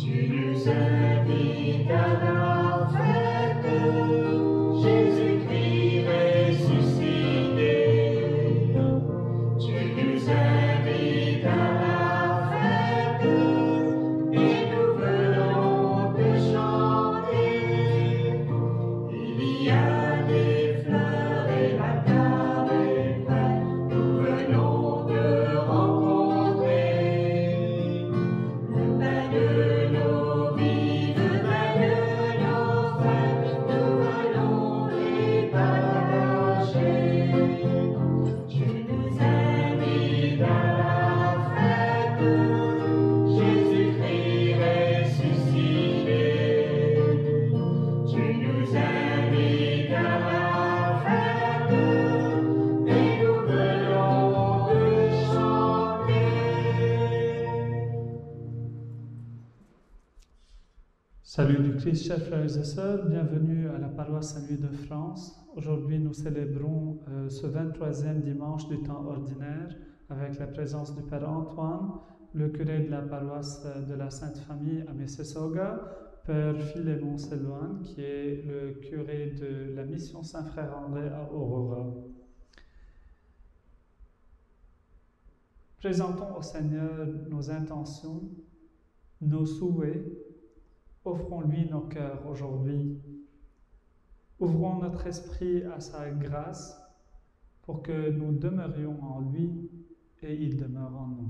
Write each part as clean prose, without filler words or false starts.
Tu nous invites à la fête, Jésus-Christ ressuscité. Tu nous invites à la fête, et nous venons te chanter. Il y a des fleurs et la table est prête, nous venons te rencontrer. Le pain de nos vies, le pain de nos fêtes, nous venons les partager. Tu nous invites à la fête, Jésus-Christ ressuscité. Tu nous invites à la fête, et nous venons te chanter. Salut du Christ, chers frères et sœurs, bienvenue à la paroisse Saint-Louis de France. Aujourd'hui, nous célébrons ce 23e dimanche du temps ordinaire avec la présence du Père Antoine, le curé de la paroisse de la Sainte Famille à Mississauga, Père Philémon Selloin, qui est le curé de la mission Saint-Frère André à Aurora. Présentons au Seigneur nos intentions, nos souhaits. Offrons-lui nos cœurs aujourd'hui. Ouvrons notre esprit à sa grâce pour que nous demeurions en lui et il demeure en nous.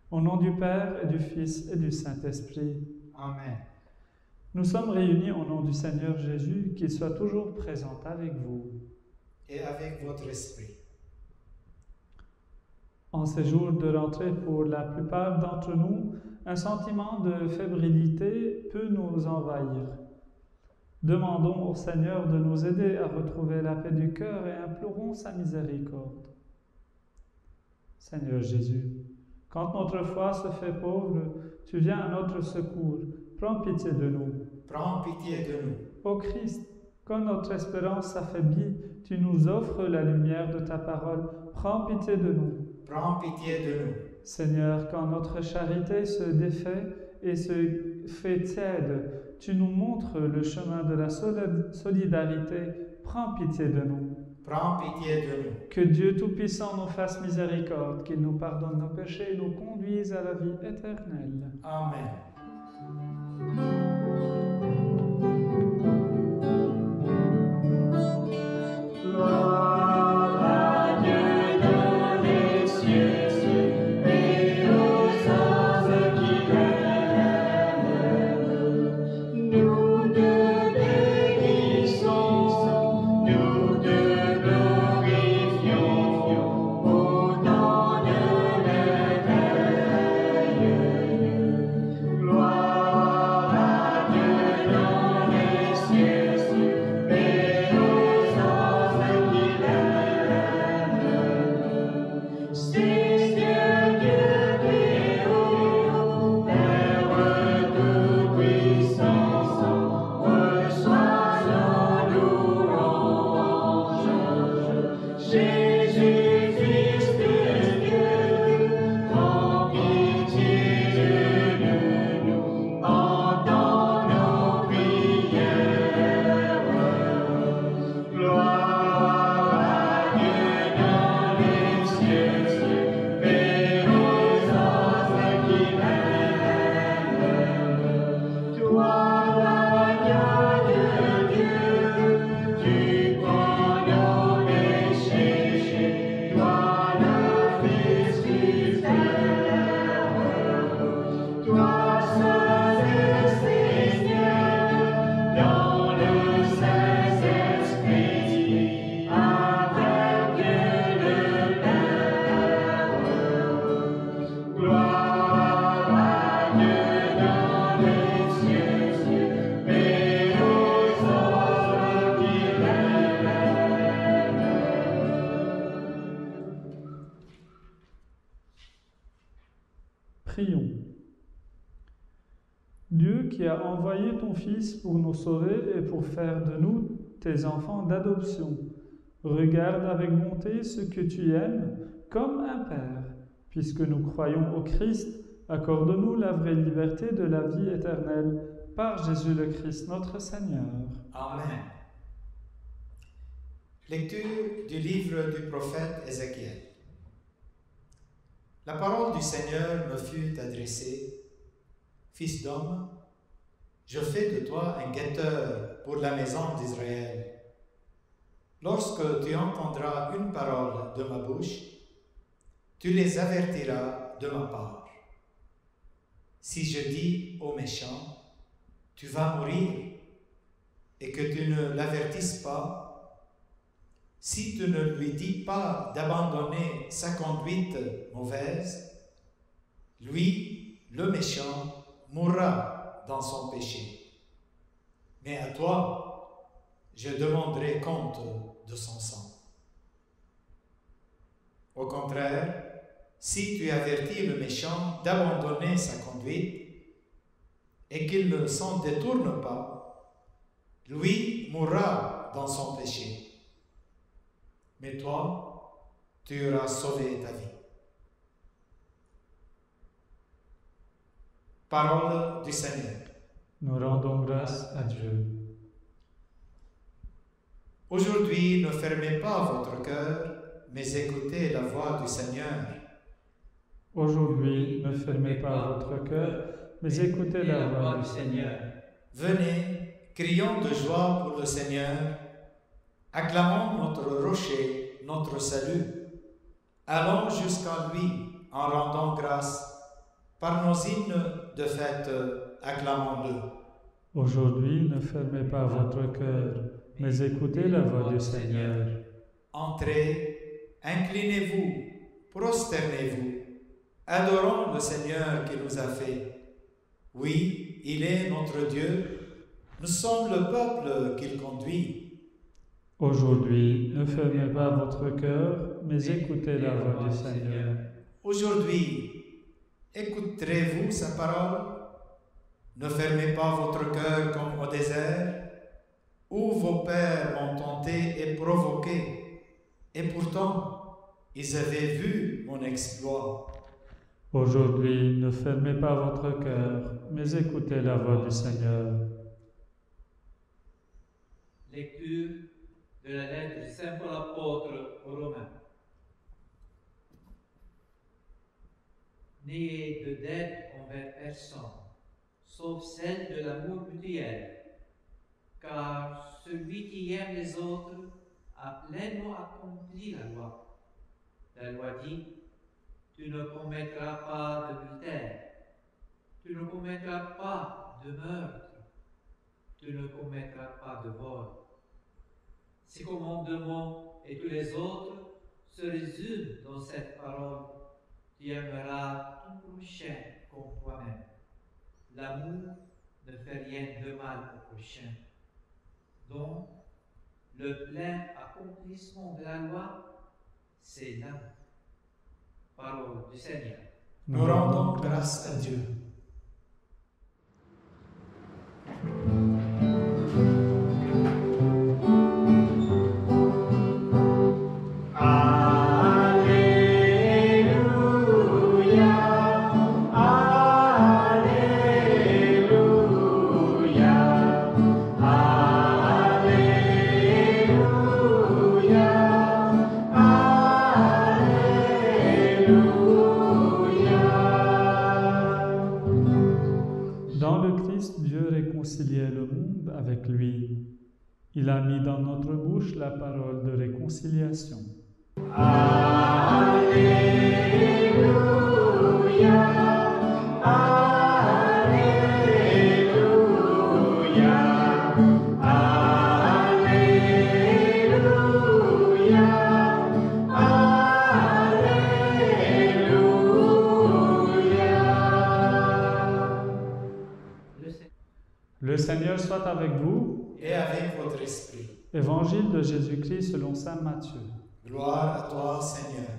Au nom du Père et du Fils et du Saint-Esprit. Amen. Nous sommes réunis au nom du Seigneur Jésus, qu'il soit toujours présent avec vous. Et avec votre esprit. En ces jours de rentrée, pour la plupart d'entre nous, un sentiment de fébrilité peut nous envahir. Demandons au Seigneur de nous aider à retrouver la paix du cœur et implorons sa miséricorde. Seigneur Jésus, quand notre foi se fait pauvre, tu viens à notre secours. Prends pitié de nous. Prends pitié de nous. Ô Christ, quand notre espérance s'affaiblit, tu nous offres la lumière de ta parole. Prends pitié de nous. Prends pitié de nous. Seigneur, quand notre charité se défait et se fait tiède, tu nous montres le chemin de la solidarité. Prends pitié de nous. Prends pitié de nous. Que Dieu Tout-Puissant nous fasse miséricorde, qu'il nous pardonne nos péchés et nous conduise à la vie éternelle. Amen. Gloire à Dieu dans les cieux et aux anges qui l'aiment. Nous te bénissons, nous te glorifions au temps de l'éveil. Gloire à Dieu dans les cieux et aux anges qui l'aiment. Seigneur Dieu Très-Haut, Père Tout-Puissant, reçois nos louanges. Jésus, Fils de Dieu, prends pitié de nous, entends nos prières. Gloire à Dieu dans les cieux et aux anges qui l'aiment. Toi, l'agneau de Dieu, tu prends nos péchés. Toi, le Fils du Père. Toi seul es Seigneur dans le Saint-Esprit, avec le Père. Gloire à Dieu dans les cieux et aux anges qui l'aiment. Prions. Dieu qui a envoyé ton Fils pour nous sauver et pour faire de nous tes enfants d'adoption, regarde avec bonté ce que tu aimes comme un Père, puisque nous croyons au Christ, Accorde-nous la vraie liberté de la vie éternelle par Jésus le Christ notre Seigneur. Amen. Lecture du livre du prophète Ézéchiel. La parole du Seigneur me fut adressée. Fils d'homme, je fais de toi un guetteur pour la maison d'Israël. Lorsque tu entendras une parole de ma bouche, tu les avertiras de ma part. Si je dis au méchant, tu vas mourir, et que tu ne l'avertisses pas, si tu ne lui dis pas d'abandonner sa conduite mauvaise, lui, le méchant, mourra dans son péché. Mais à toi, je demanderai compte de son sang. Au contraire, si tu avertis le méchant d'abandonner sa conduite et qu'il ne s'en détourne pas, lui mourra dans son péché. Mais toi, tu auras sauvé ta vie. Parole du Seigneur. Nous rendons grâce à Dieu. Aujourd'hui, ne fermez pas votre cœur, mais écoutez la voix du Seigneur. Aujourd'hui, ne fermez pas votre cœur, mais écoutez la voix du Seigneur. Venez, crions de joie pour le Seigneur. Acclamons notre rocher, notre salut. Allons jusqu'à lui en rendant grâce. Par nos hymnes de fête, acclamons-le. Aujourd'hui, ne fermez pas votre cœur, mais écoutez la voix du Seigneur. Entrez, inclinez-vous, prosternez-vous. Adorons le Seigneur qui nous a fait. Oui, il est notre Dieu. Nous sommes le peuple qu'il conduit. Aujourd'hui, ne fermez pas votre cœur, mais écoutez la voix du Seigneur. Aujourd'hui, écouterez-vous sa parole? Ne fermez pas votre cœur comme au désert, où vos pères m'ont tenté et provoqué, et pourtant, ils avaient vu mon exploit. Aujourd'hui, ne fermez pas votre cœur, mais écoutez la voix du Seigneur. Lecture de la lettre du Saint Paul apôtre aux Romains. N'ayez de dette envers personne, sauf celle de l'amour mutuel, car celui qui aime les autres a pleinement accompli la loi. La loi dit: tu ne commettras pas d'adultère, tu ne commettras pas de meurtre, tu ne commettras pas de vol. Ces commandements et tous les autres se résument dans cette parole: tu aimeras ton prochain comme toi-même. L'amour ne fait rien de mal au prochain. Donc, le plein accomplissement de la loi, c'est l'amour. Parole du Seigneur. Nous rendons grâce à Dieu. Dans le Christ, Dieu réconciliait le monde avec lui. Il a mis dans notre bouche la parole de réconciliation. Le Seigneur soit avec vous. Et avec votre esprit. Évangile de Jésus-Christ selon saint Matthieu. Gloire à toi, Seigneur.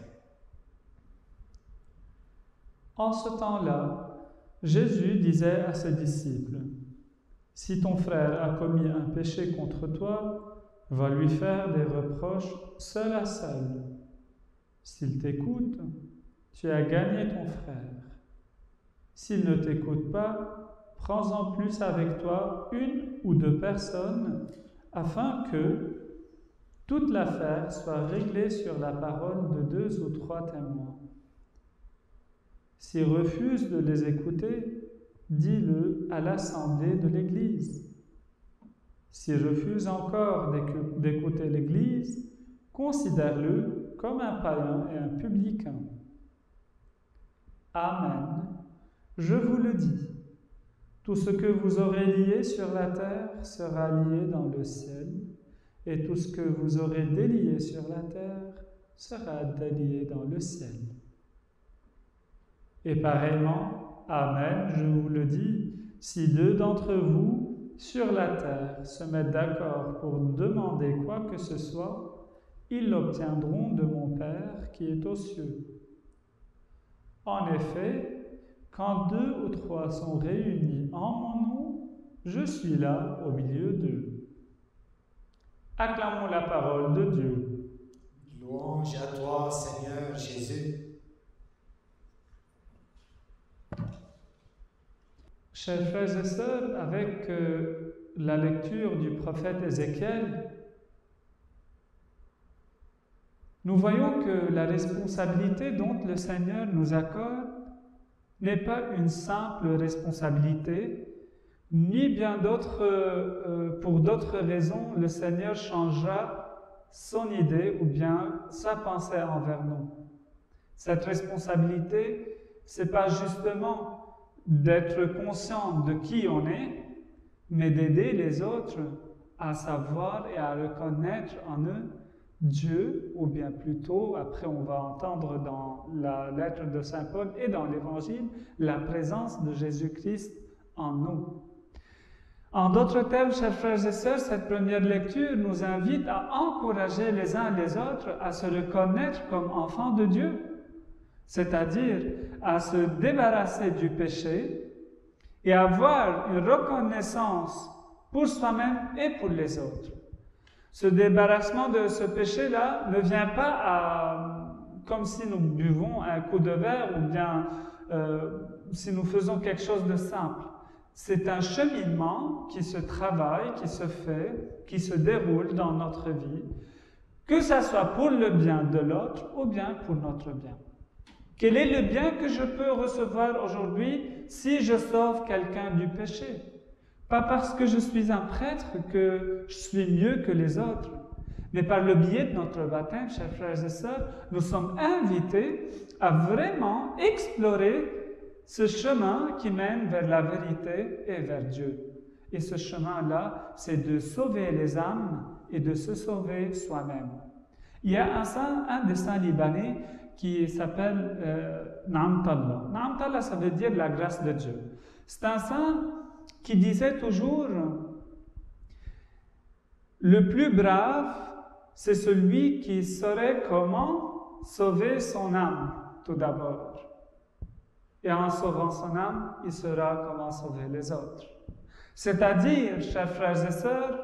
En ce temps-là, Jésus disait à ses disciples: « Si ton frère a commis un péché contre toi, va lui faire des reproches seul à seul. S'il t'écoute, tu as gagné ton frère. S'il ne t'écoute pas, prends-en plus avec toi 1 ou 2 personnes, afin que toute l'affaire soit réglée sur la parole de 2 ou 3 témoins. S'ils refusent de les écouter, dis-le à l'assemblée de l'Église. S'ils refusent encore d'écouter l'Église, considère-le comme un païen et un publicain. Amen. Je vous le dis, tout ce que vous aurez lié sur la terre sera lié dans le ciel, et tout ce que vous aurez délié sur la terre sera délié dans le ciel. Et pareillement, Amen, je vous le dis, si 2 d'entre vous sur la terre se mettent d'accord pour demander quoi que ce soit, ils l'obtiendront de mon Père qui est aux cieux. En effet, quand 2 ou 3 sont réunis en mon nom, je suis là au milieu d'eux. Acclamons la parole de Dieu. Louange à toi, Seigneur Jésus. Chers frères et sœurs, avec la lecture du prophète Ézéchiel, nous voyons que la responsabilité dont le Seigneur nous accorde n'est pas une simple responsabilité, ni bien pour d'autres raisons, le Seigneur changera son idée ou bien sa pensée envers nous. Cette responsabilité, c'est pas justement d'être conscient de qui on est, mais d'aider les autres à savoir et à reconnaître en eux Dieu, ou bien plutôt, après on va entendre dans la lettre de Saint Paul et dans l'Évangile, la présence de Jésus-Christ en nous. En d'autres termes, chers frères et sœurs, cette première lecture nous invite à encourager les uns les autres à se reconnaître comme enfants de Dieu, c'est-à-dire à se débarrasser du péché et avoir une reconnaissance pour soi-même et pour les autres. Ce débarrassement de ce péché-là ne vient pas comme si nous buvons un coup de verre ou bien si nous faisons quelque chose de simple. C'est un cheminement qui se travaille, qui se fait, qui se déroule dans notre vie, que ça soit pour le bien de l'autre ou bien pour notre bien. Quel est le bien que je peux recevoir aujourd'hui si je sauve quelqu'un du péché? Pas parce que je suis un prêtre que je suis mieux que les autres, mais par le biais de notre baptême, chers frères et sœurs, nous sommes invités à vraiment explorer ce chemin qui mène vers la vérité et vers Dieu. Et ce chemin-là, c'est de sauver les âmes et de se sauver soi-même. Il y a un des saints libanais qui s'appelle Na'amtallah. Na'amtallah, ça veut dire la grâce de Dieu. C'est un saint qui disait toujours « Le plus brave, c'est celui qui saurait comment sauver son âme, tout d'abord. Et en sauvant son âme, il saura comment sauver les autres. » C'est-à-dire, chers frères et sœurs,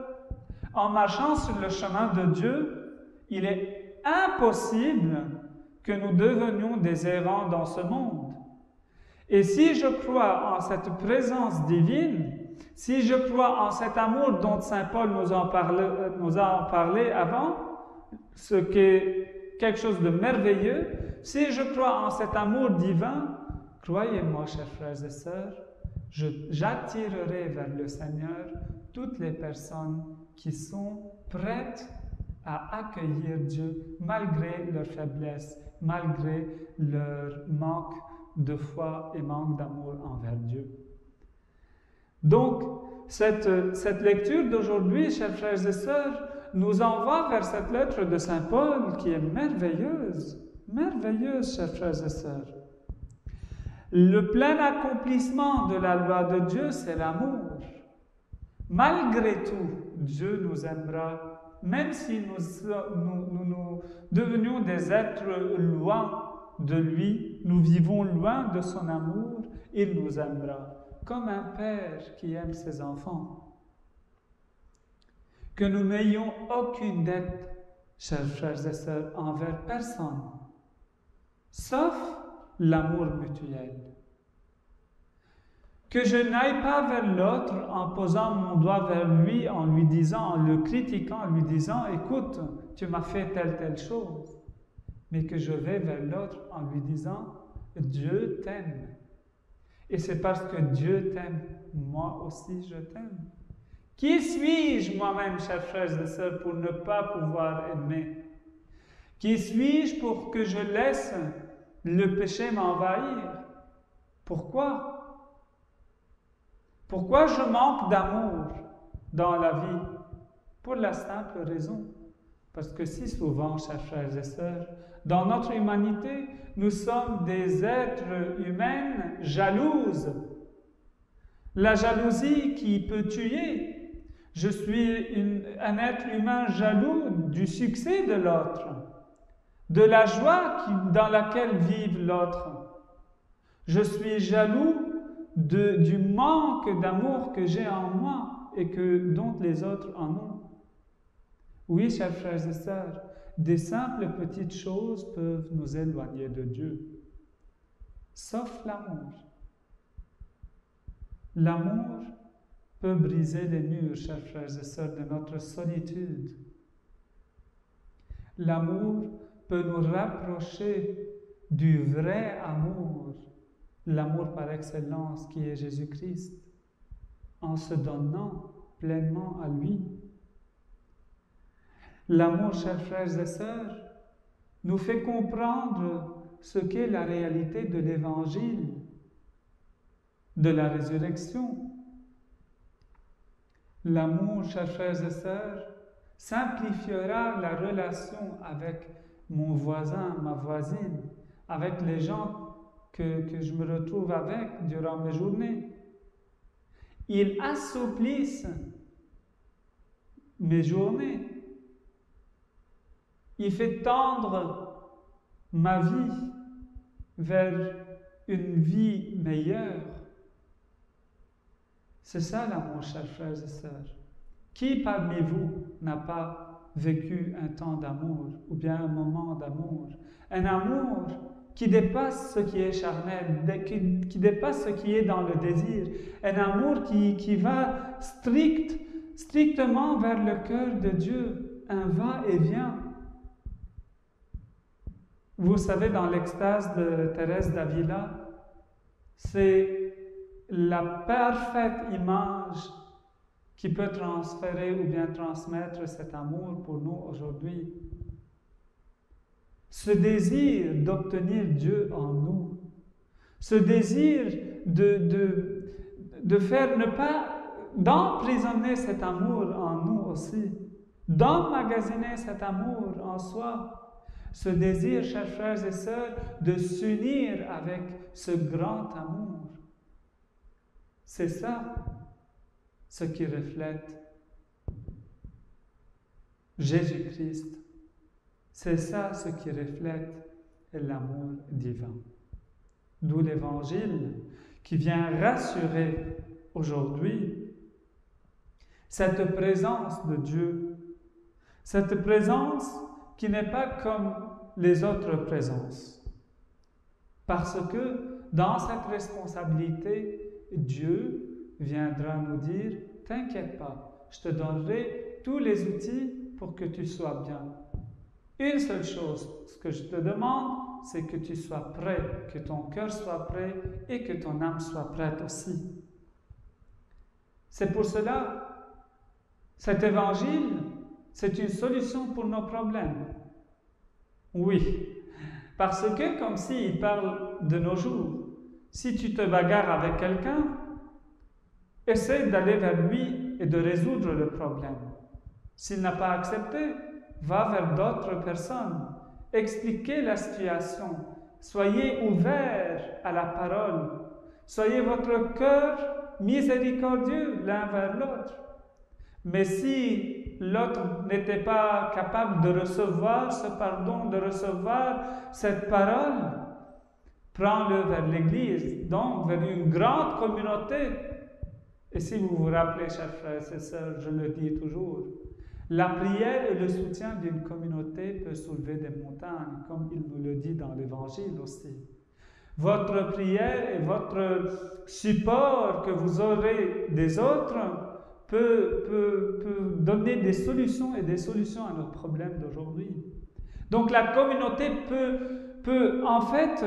en marchant sur le chemin de Dieu, il est impossible que nous devenions des errants dans ce monde. Et si je crois en cette présence divine, si je crois en cet amour dont Saint Paul nous a parlé avant, ce qui est quelque chose de merveilleux, si je crois en cet amour divin, croyez-moi, chers frères et sœurs, j'attirerai vers le Seigneur toutes les personnes qui sont prêtes à accueillir Dieu malgré leur faiblesse, malgré leur manque de foi et manque d'amour envers Dieu. Donc, cette lecture d'aujourd'hui, chers frères et sœurs, nous envoie vers cette lettre de Saint Paul qui est merveilleuse, merveilleuse, chers frères et sœurs. Le plein accomplissement de la loi de Dieu, c'est l'amour. Malgré tout, Dieu nous aimera, même si nous devenions des êtres loin de lui, nous vivons loin de son amour, il nous aimera, comme un père qui aime ses enfants. Que nous n'ayons aucune dette, chers frères et sœurs, envers personne, sauf l'amour mutuel. Que je n'aille pas vers l'autre en posant mon doigt vers lui, en lui disant, en le critiquant, en lui disant, écoute, tu m'as fait telle chose. Mais que je vais vers l'autre en lui disant, Dieu t'aime. Et c'est parce que Dieu t'aime, moi aussi je t'aime. Qui suis-je moi-même, chers frères et sœurs, pour ne pas pouvoir aimer? Qui suis-je pour que je laisse le péché m'envahir? Pourquoi? Pourquoi je manque d'amour dans la vie? Pour la simple raison, parce que si souvent, chers frères et sœurs, dans notre humanité, nous sommes des êtres humains jalouses. La jalousie qui peut tuer. Je suis un être humain jaloux du succès de l'autre, de la joie dans laquelle vive l'autre. Je suis jaloux du manque d'amour que j'ai en moi et dont les autres en ont. Oui, chers frères et sœurs, des simples petites choses peuvent nous éloigner de Dieu, sauf l'amour. L'amour peut briser les murs, chers frères et sœurs, de notre solitude. L'amour peut nous rapprocher du vrai amour, l'amour par excellence qui est Jésus-Christ, en se donnant pleinement à lui. L'amour, chers frères et sœurs, nous fait comprendre ce qu'est la réalité de l'Évangile, de la résurrection. L'amour, chers frères et sœurs, simplifiera la relation avec mon voisin, ma voisine, avec les gens que je me retrouve avec durant mes journées. Ils assouplissent mes journées. Il fait tendre ma vie vers une vie meilleure. C'est ça l'amour, chers frères et sœurs. Qui parmi vous n'a pas vécu un temps d'amour ou bien un moment d'amour? Un amour qui dépasse ce qui est charnel, qui dépasse ce qui est dans le désir. Un amour qui va strictement vers le cœur de Dieu. Un va-et-vient. Vous savez, dans l'extase de Thérèse d'Avila, c'est la parfaite image qui peut transférer ou bien transmettre cet amour pour nous aujourd'hui. Ce désir d'obtenir Dieu en nous, ce désir de faire ne pas, d'emprisonner cet amour en nous aussi, d'emmagasiner cet amour en soi, ce désir, chers frères et sœurs, de s'unir avec ce grand amour. C'est ça ce qui reflète Jésus-Christ. C'est ça ce qui reflète l'amour divin. D'où l'Évangile qui vient rassurer aujourd'hui cette présence de Dieu, cette présence qui n'est pas comme les autres présences. Parce que dans cette responsabilité, Dieu viendra nous dire, t'inquiète pas, je te donnerai tous les outils pour que tu sois bien. Une seule chose, ce que je te demande, c'est que tu sois prêt, que ton cœur soit prêt et que ton âme soit prête aussi. C'est pour cela, cet évangile, c'est une solution pour nos problèmes. Oui, parce que comme s'il parle de nos jours, si tu te bagarres avec quelqu'un, essaie d'aller vers lui et de résoudre le problème. S'il n'a pas accepté, va vers d'autres personnes. Expliquez la situation. Soyez ouverts à la parole. Soyez votre cœur miséricordieux l'un vers l'autre. Mais si l'autre n'était pas capable de recevoir ce pardon, de recevoir cette parole, prends-le vers l'Église, donc vers une grande communauté. Et si vous vous rappelez, chers frères et sœurs, je le dis toujours, la prière et le soutien d'une communauté peut soulever des montagnes, comme il nous le dit dans l'Évangile aussi. Votre prière et votre support que vous aurez des autres peut donner des solutions et des solutions à nos problèmes d'aujourd'hui. Donc la communauté peut en fait,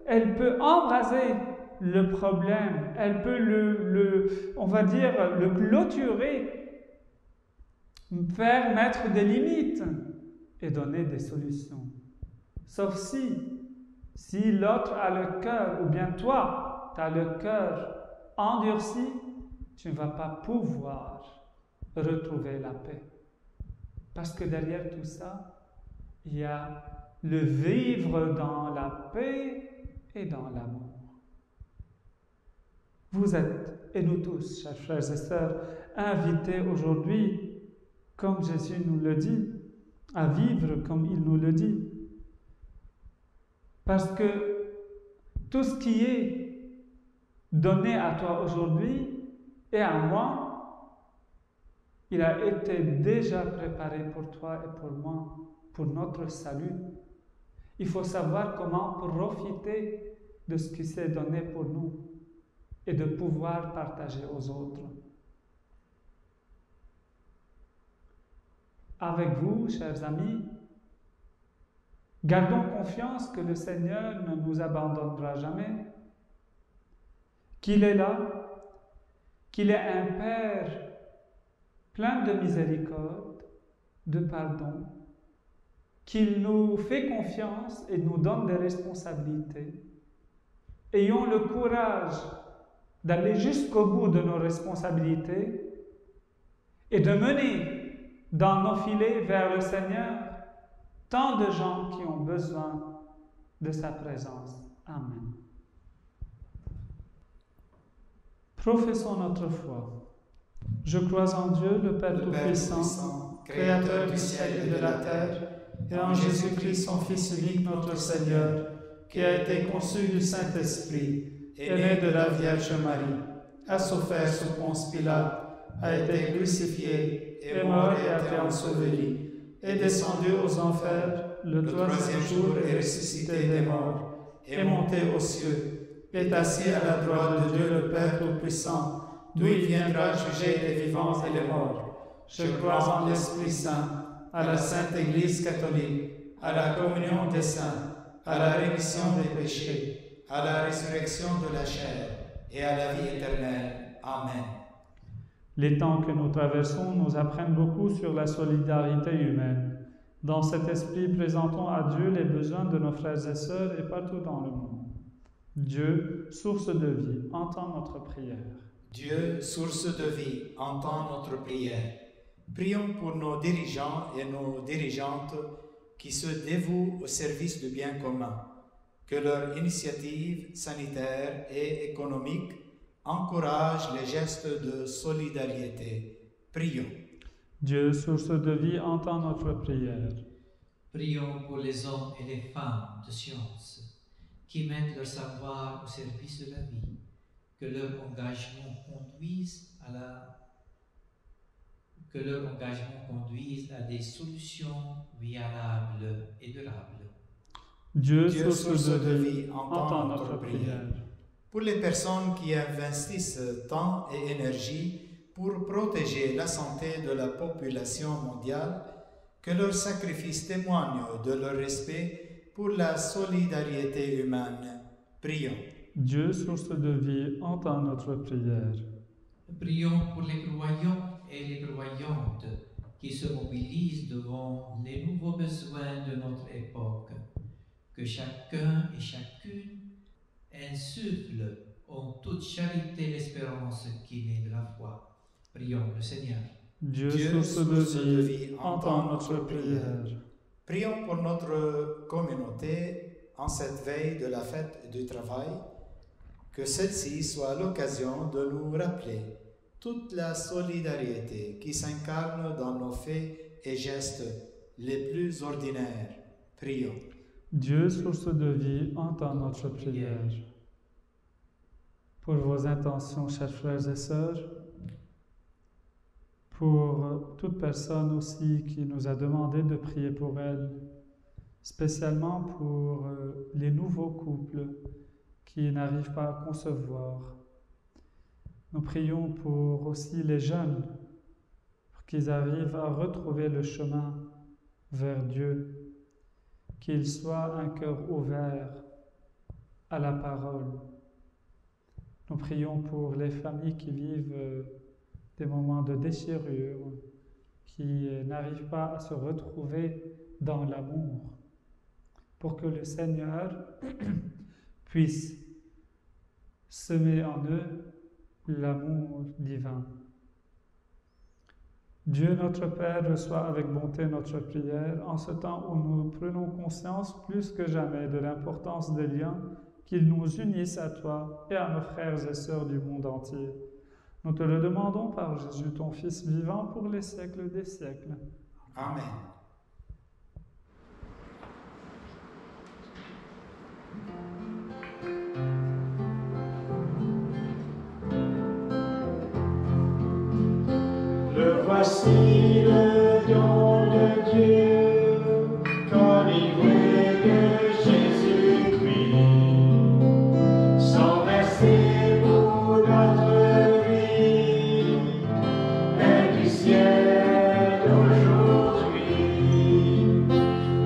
elle peut embraser le problème, elle peut on va dire, le clôturer, faire mettre des limites et donner des solutions. Sauf si l'autre a le cœur, ou bien toi, tu as le cœur endurci, tu ne vas pas pouvoir retrouver la paix. Parce que derrière tout ça, il y a le vivre dans la paix et dans l'amour. Vous êtes, et nous tous, chers frères et sœurs, invités aujourd'hui, comme Jésus nous le dit, à vivre comme il nous le dit. Parce que tout ce qui est donné à toi aujourd'hui et à moi, il a été déjà préparé pour toi et pour moi, pour notre salut. Il faut savoir comment profiter de ce qui s'est donné pour nous et de pouvoir partager aux autres. Avec vous, chers amis, gardons confiance que le Seigneur ne nous abandonnera jamais, qu'il est là, qu'il est un Père plein de miséricorde, de pardon, qu'il nous fait confiance et nous donne des responsabilités. Ayons le courage d'aller jusqu'au bout de nos responsabilités et de mener dans nos filets vers le Seigneur tant de gens qui ont besoin de sa présence. Amen. Professons notre foi. Je crois en Dieu, le Père Tout-Puissant, Créateur du ciel et de la terre, et en Jésus-Christ, son Fils unique, notre Seigneur, qui a été conçu du Saint-Esprit, est né de la Vierge Marie, a souffert sous Ponce Pilate, a été crucifié, est mort et a été enseveli, est descendu aux enfers, le troisième jour est ressuscité des morts, est monté aux cieux, est assis à la droite de Dieu le Père Tout-Puissant, d'où il viendra juger les vivants et les morts. Je crois en l'Esprit Saint, à la Sainte Église catholique, à la communion des saints, à la rémission des péchés, à la résurrection de la chair et à la vie éternelle. Amen. Les temps que nous traversons nous apprennent beaucoup sur la solidarité humaine. Dans cet esprit, présentons à Dieu les besoins de nos frères et sœurs et partout dans le monde. Dieu, source de vie, entend notre prière. Dieu, source de vie, entend notre prière. Prions pour nos dirigeants et nos dirigeantes qui se dévouent au service du bien commun, que leur initiative sanitaire et économique encourage les gestes de solidarité. Prions. Dieu, source de vie, entend notre prière. Prions pour les hommes et les femmes de science qui mettent leur savoir au service de la vie, que leur engagement conduise à des solutions viables et durables. Dieu, source de vie, entend notre prière. Pour les personnes qui investissent temps et énergie pour protéger la santé de la population mondiale, que leur sacrifice témoigne de leur respect pour la solidarité humaine. Prions. Dieu, source de vie, entend notre prière. Prions pour les croyants et les croyantes qui se mobilisent devant les nouveaux besoins de notre époque. Que chacun et chacune insuffle en toute charité l'espérance qui naît de la foi. Prions le Seigneur. Dieu, source de vie, entend notre prière. Prions pour notre communauté en cette veille de la fête du travail, que celle-ci soit l'occasion de nous rappeler toute la solidarité qui s'incarne dans nos faits et gestes les plus ordinaires. Prions. Dieu, source de vie, entend notre prière. Pour vos intentions, chers frères et sœurs, pour toute personne aussi qui nous a demandé de prier pour elle, spécialement pour les nouveaux couples qui n'arrivent pas à concevoir. Nous prions pour aussi les jeunes, pour qu'ils arrivent à retrouver le chemin vers Dieu, qu'ils soient un cœur ouvert à la parole. Nous prions pour les familles qui vivent des moments de déchirure, qui n'arrivent pas à se retrouver dans l'amour, pour que le Seigneur puisse semer en eux l'amour divin. Dieu notre Père reçoit avec bonté notre prière en ce temps où nous prenons conscience plus que jamais de l'importance des liens qu'ils nous unissent à toi et à nos frères et sœurs du monde entier. Nous te le demandons par Jésus, ton Fils vivant, pour les siècles des siècles. Amen. Le voici le don de Dieu, qu'enivré de Jésus-Christ, sans verser pour notre vie, et du ciel d'aujourd'hui.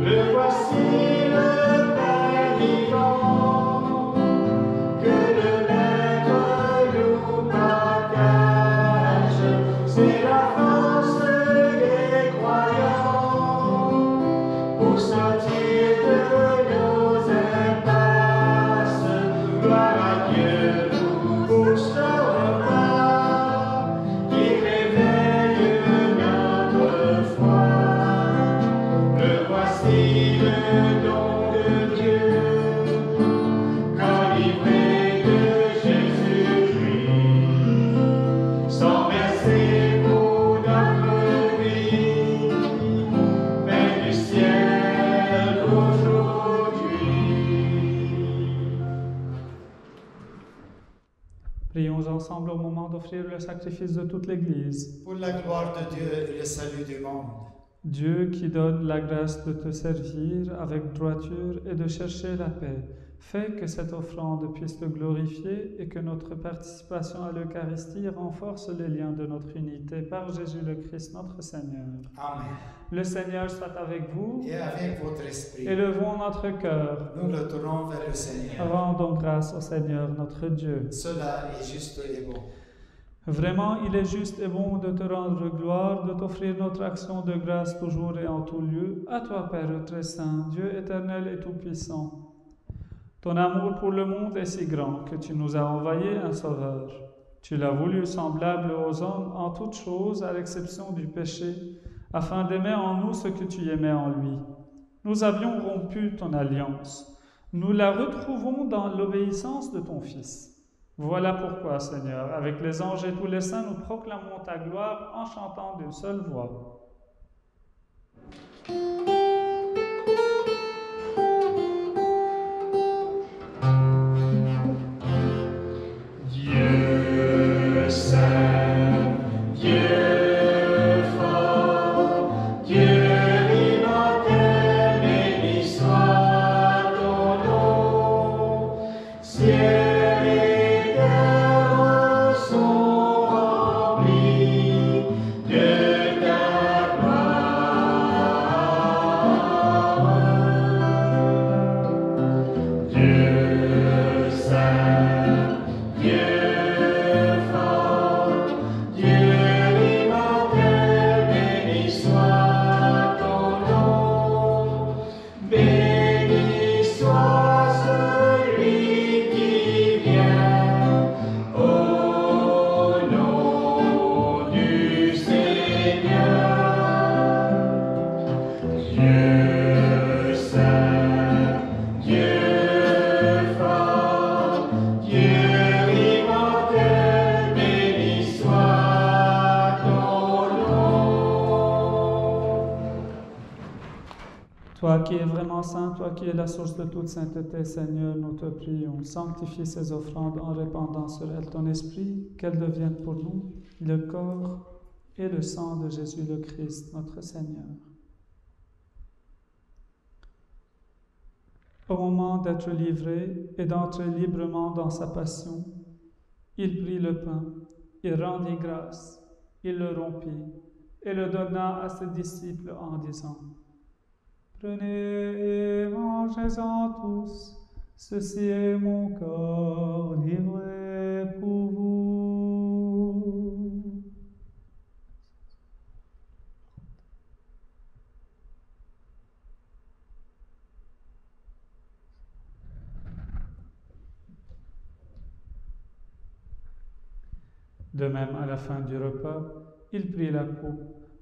Le voici le Père vivant, que le Maître nous partage. C'est la force des croyants pour sortir de nos impasses. Gloire à Dieu pour ce repas qui réveille notre foi. Le voici le don de Dieu, qu'enivré de Jésus-Christ, sans verser pour notre vie, pain du ciel aujourd'hui. Prions ensemble au moment d'offrir le sacrifice de toute l'Église. Pour la gloire de Dieu et le salut du monde. Dieu qui donne la grâce de te servir avec droiture et de chercher la paix, fais que cette offrande puisse te glorifier et que notre participation à l'Eucharistie renforce les liens de notre unité par Jésus le Christ notre Seigneur. Amen. Le Seigneur soit avec vous. Et avec votre esprit, Élevons notre cœur. nous le tournons vers le Seigneur. Rendons grâce au Seigneur notre Dieu. Cela est juste et bon. Vraiment, il est juste et bon de te rendre gloire, de t'offrir notre action de grâce toujours et en tout lieu. À toi, Père très saint, Dieu éternel et tout-puissant. Ton amour pour le monde est si grand que tu nous as envoyé un Sauveur. Tu l'as voulu semblable aux hommes en toutes choses, à l'exception du péché, afin d'aimer en nous ce que tu aimais en lui. Nous avions rompu ton alliance. Nous la retrouvons dans l'obéissance de ton Fils. Voilà pourquoi, Seigneur, avec les anges et tous les saints, nous proclamons ta gloire en chantant d'une seule voix. Dieu saint, Dieu fort, Dieu immortel, béni soit ton nom. Ciel et terre sont remplis de ta gloire. Dieu saint, Dieu fort, Dieu immortel, béni soit ton nom. Béni soit celui qui vient au nom du Seigneur. Dieu saint, Dieu fort, Dieu immortel, béni soit ton nom. Toi qui es vraiment saint, toi qui es la source de toute sainteté, Seigneur, nous te prions. Sanctifie ces offrandes en répandant sur elles ton esprit, qu'elles deviennent pour nous le corps et le sang de Jésus le Christ, notre Seigneur. Au moment d'être livré et d'entrer librement dans sa passion, il prit le pain, il rendit grâce, il le rompit et le donna à ses disciples en disant: « Prenez et mangez-en tous, ceci est mon corps livré pour vous. » De même, à la fin du repas, il prit la coupe.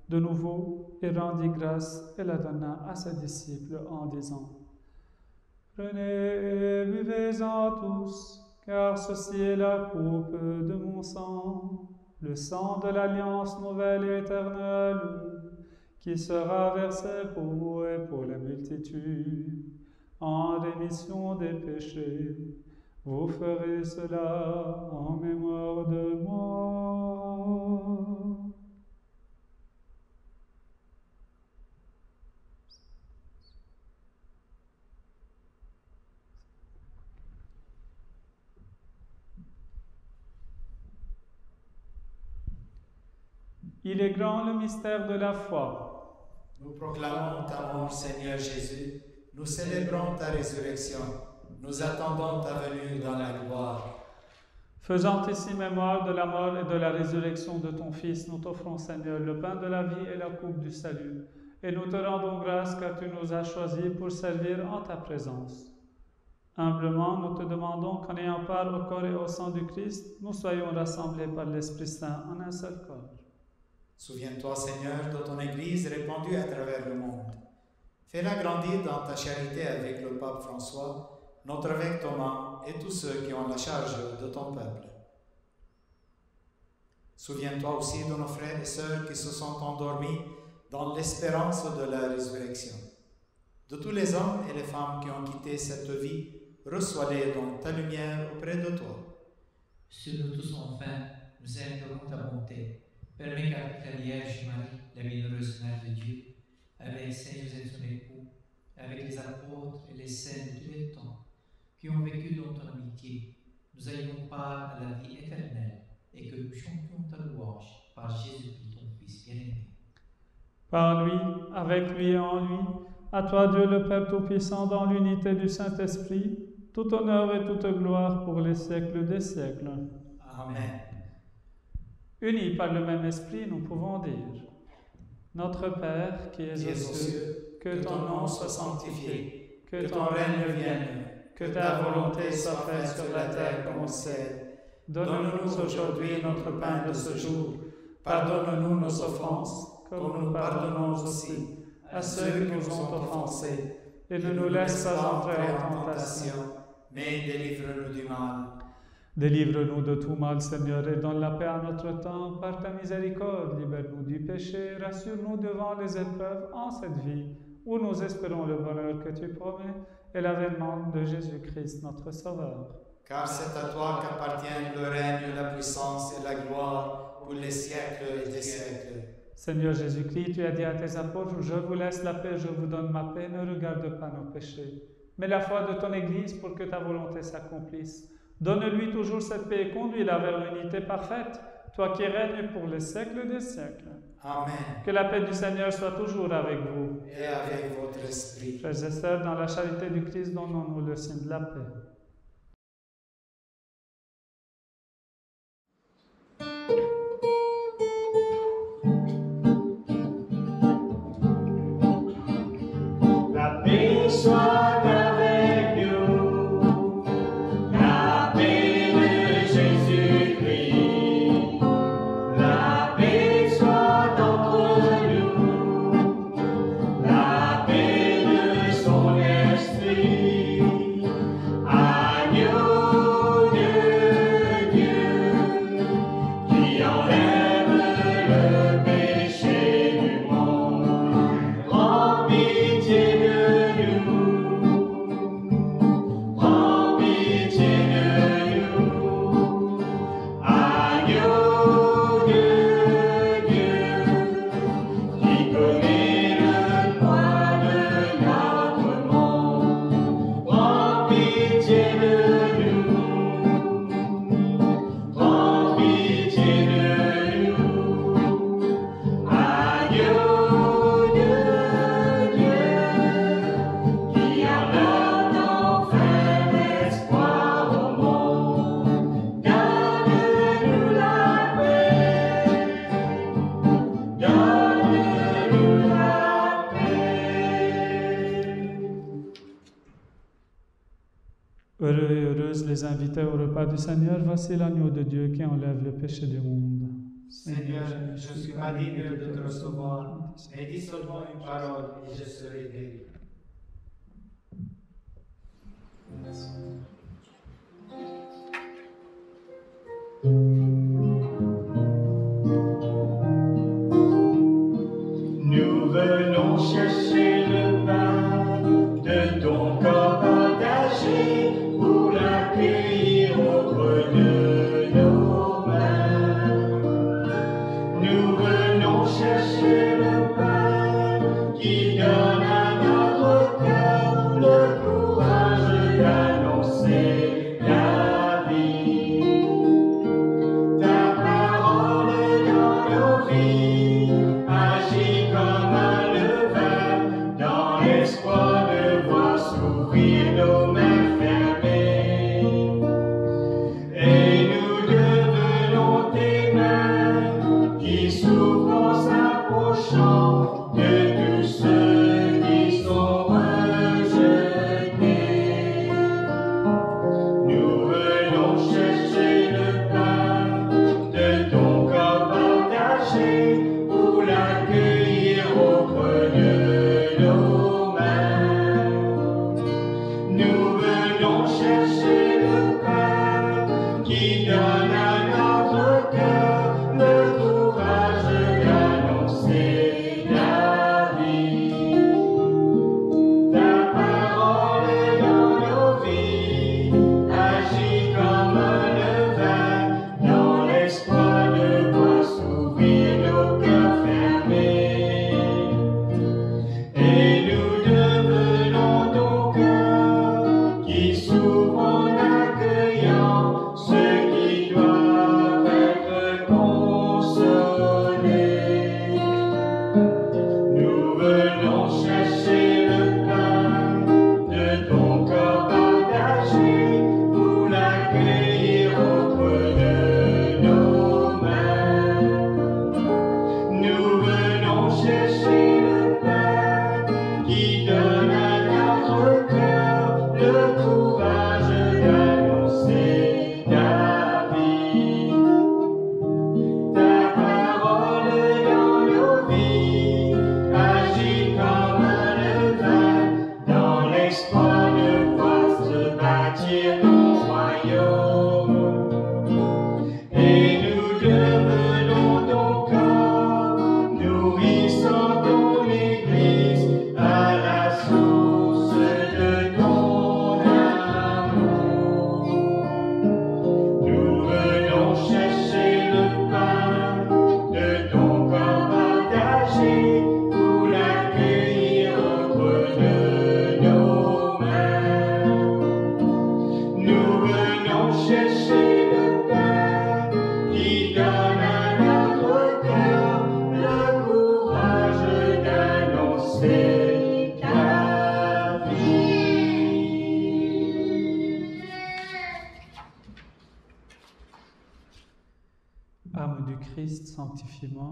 De nouveau, il rendit grâce et la donna à ses disciples en disant: « Prenez et buvez-en tous, car ceci est la coupe de mon sang, le sang de l'alliance nouvelle et éternelle, qui sera versé pour vous et pour la multitude, en rémission des péchés. Vous ferez cela en mémoire de moi. » Il est grand le mystère de la foi. Nous proclamons ta mort, Seigneur Jésus. Nous célébrons ta résurrection. Nous attendons ta venue dans la gloire. Faisant ici mémoire de la mort et de la résurrection de ton Fils, nous t'offrons, Seigneur, le pain de la vie et la coupe du salut. Et nous te rendons grâce car tu nous as choisis pour servir en ta présence. Humblement, nous te demandons qu'en ayant part au corps et au sang du Christ, nous soyons rassemblés par l'Esprit Saint en un seul corps. Souviens-toi, Seigneur, de ton Église répandue à travers le monde. Fais-la grandir dans ta charité avec le pape François, notre évêque Thomas et tous ceux qui ont la charge de ton peuple. Souviens-toi aussi de nos frères et sœurs qui se sont endormis dans l'espérance de la résurrection. De tous les hommes et les femmes qui ont quitté cette vie, reçois-les dans ta lumière auprès de toi. Sur nous tous enfin, nous implorons ta bonté. Permets qu'avec la Vierge Marie, la bienheureuse Mère de Dieu, avec Saint Joseph son époux, avec les apôtres et les saints de tous les temps, qui ont vécu dans ton amitié, nous ayons part à la vie éternelle et que nous chantions ta louange par Jésus-Christ, ton Fils bien-aimé. Par lui, avec lui et en lui, à toi Dieu le Père Tout-Puissant, dans l'unité du Saint-Esprit, tout honneur et toute gloire pour les siècles des siècles. Amen. Unis par le même Esprit, nous pouvons dire: Notre Père qui es aux cieux, que ton nom soit sanctifié, que ton règne vienne, que ta volonté soit faite sur la terre comme au ciel. Donne-nous aujourd'hui notre pain de ce jour. Pardonne-nous nos offenses, comme nous pardonnons aussi à ceux qui nous ont offensés. Et ne nous laisse pas entrer en tentation, mais délivre-nous du mal. Délivre-nous de tout mal, Seigneur, et donne la paix à notre temps. Par ta miséricorde, libère-nous du péché, rassure-nous devant les épreuves en cette vie, où nous espérons le bonheur que tu promets et l'avènement de Jésus-Christ, notre Sauveur. Car c'est à toi qu'appartiennent le règne, la puissance et la gloire pour les siècles des siècles. Seigneur Jésus-Christ, tu as dit à tes apôtres: je vous laisse la paix, je vous donne ma paix, ne regarde pas nos péchés, mais la foi de ton Église pour que ta volonté s'accomplisse. Donne-lui toujours cette paix et conduis-la vers l'unité parfaite, toi qui règnes pour les siècles des siècles. Amen. Que la paix du Seigneur soit toujours avec vous. Et avec votre esprit. Frères et sœurs, dans la charité du Christ, donnons-nous le signe de la paix. La paix soit avec nous, la paix de Jésus-Christ, la paix soit entre nous, la paix de son esprit. les invitait au repas du Seigneur, voici l'agneau de Dieu qui enlève le péché du monde. Seigneur, je ne suis pas digne de te recevoir, mais dis seulement une parole et je serai guéri. Nous venons chercher le pain de ton corps partagé pour l'accueillir au creux de nos mains. Nous venons chercher le pain qui donne à notre cœur le courage d'annoncer la vie. Ta parole dans nos vies agit comme un levain dans l'espoir de voir s'ouvrir nos mains fermées. Et nous devenons tes mains qui s'ouvrent en s'approchant de tous ceux qui sont rejetés. Nous venons chercher le pain de ton corps partagé pour l'accueillir au creux de nos mains. Nous venons chercher le pain qui donne à notre cœur le courage d'annoncer la vie. Ta parole dans nos vies agit comme un levain dans l'espoir de voir s'ouvrir nos cœurs fermés. Et nous devenons ton cœur qui s'ouvre en accueillant ceux qui doivent être consolés. Nous venons chercher le pain de ton corps partagé pour l'accueillir au creux de nos mains. Nous venons chercher le pain qui donne à notre cœur le courage d'annoncer ta vie. Ta parole dans nos vies agit comme un levain dans l'espoir de voir se bâtir ton royaume. Et nous devenons ton corps, nourrissant ton Église à la source de ton amour. Nous venons chercher le pain de ton corps partagé pour l'accueillir au creux de nos mains. Nous venons chercher le pain qui donne à notre cœur le courage d'annoncer ta vie. Âme du Christ, sanctifie-moi.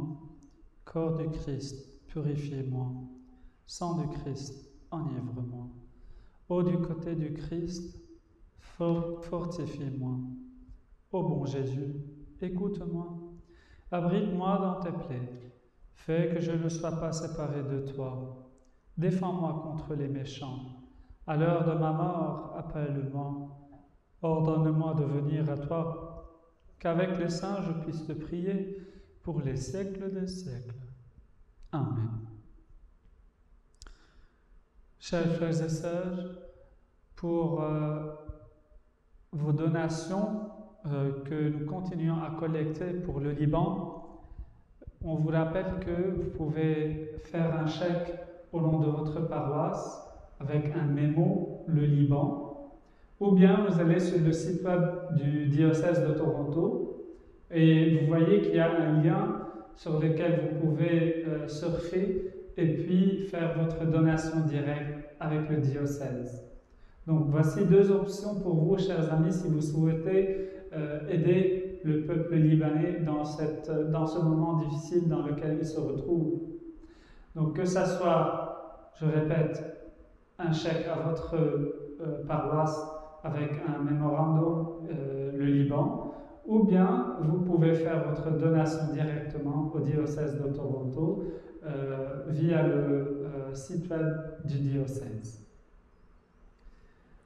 Corps du Christ, purifiez-moi. Sang du Christ, enivre-moi. Eau du côté du Christ, fortifie-moi. Ô bon Jésus, écoute-moi. Abrite-moi dans tes plaies. Fais que je ne sois pas séparé de toi. Défends-moi contre les méchants. À l'heure de ma mort, appelle-moi. Ordonne-moi de venir à toi, qu'avec les saints je puisse te prier pour les siècles des siècles. Amen. Chers frères et sœurs, pour vos donations que nous continuons à collecter pour le Liban, on vous rappelle que vous pouvez faire un chèque au nom de votre paroisse avec un mémo, le Liban, ou bien vous allez sur le site web du diocèse de Toronto et vous voyez qu'il y a un lien sur lequel vous pouvez surfer et puis faire votre donation directe avec le diocèse. Donc voici deux options pour vous, chers amis, si vous souhaitez aider le peuple libanais dans ce moment difficile dans lequel il se retrouve. Donc que ça soit, je répète, un chèque à votre paroisse avec un mémorandum le Liban, ou bien vous pouvez faire votre donation directement au diocèse de Toronto via le site web du diocèse.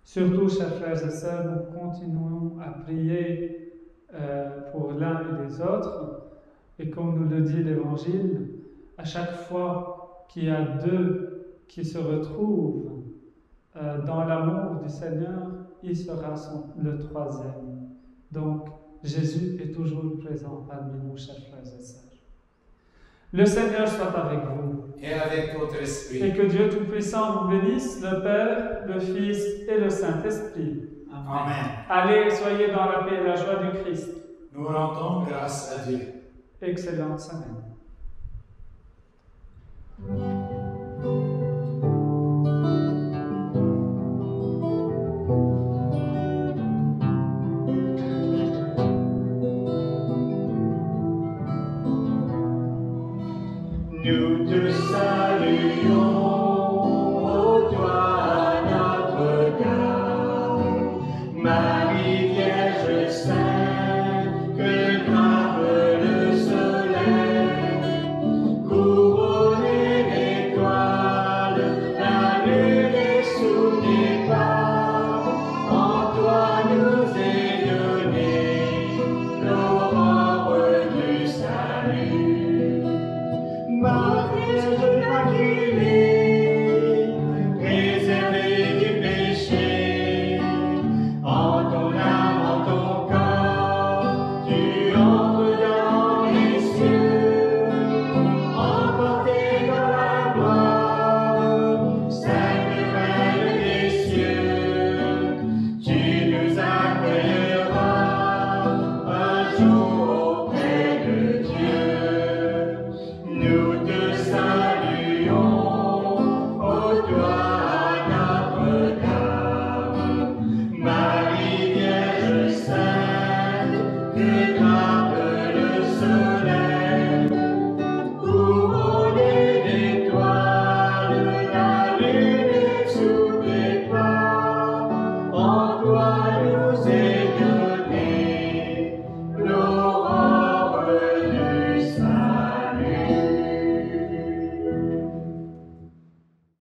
Surtout, chers frères et sœurs, nous continuons à prier pour l'un et les autres, et comme nous le dit l'Évangile, à chaque fois qu'il y a deux qui se retrouvent dans l'amour du Seigneur, il sera le troisième. Donc, Jésus est toujours présent parmi nous, chers frères et sœurs. Le Seigneur soit avec vous. Et avec votre esprit. Et que Dieu Tout-Puissant vous bénisse, le Père, le Fils et le Saint-Esprit. Amen. Allez, soyez dans la paix et la joie du Christ. Nous rendons grâce à Dieu. Excellente semaine. Nous te saluons, ô toi Notre-Dame, Marie Vierge Sainte, que brave le soleil, couronnée d'étoiles, la lune est sous des pas, en toi nous est donnée l'aurore du salut. Marie Immaculée, préservée du péché, en ton âme, en ton corps, tu entres dans les cieux, emportée dans la gloire, Sainte Reine des cieux, tu nous accueilleras un jour auprès de Dieu. Nous te saluons, ô toi Notre-Dame, Marie Vierge Sainte, que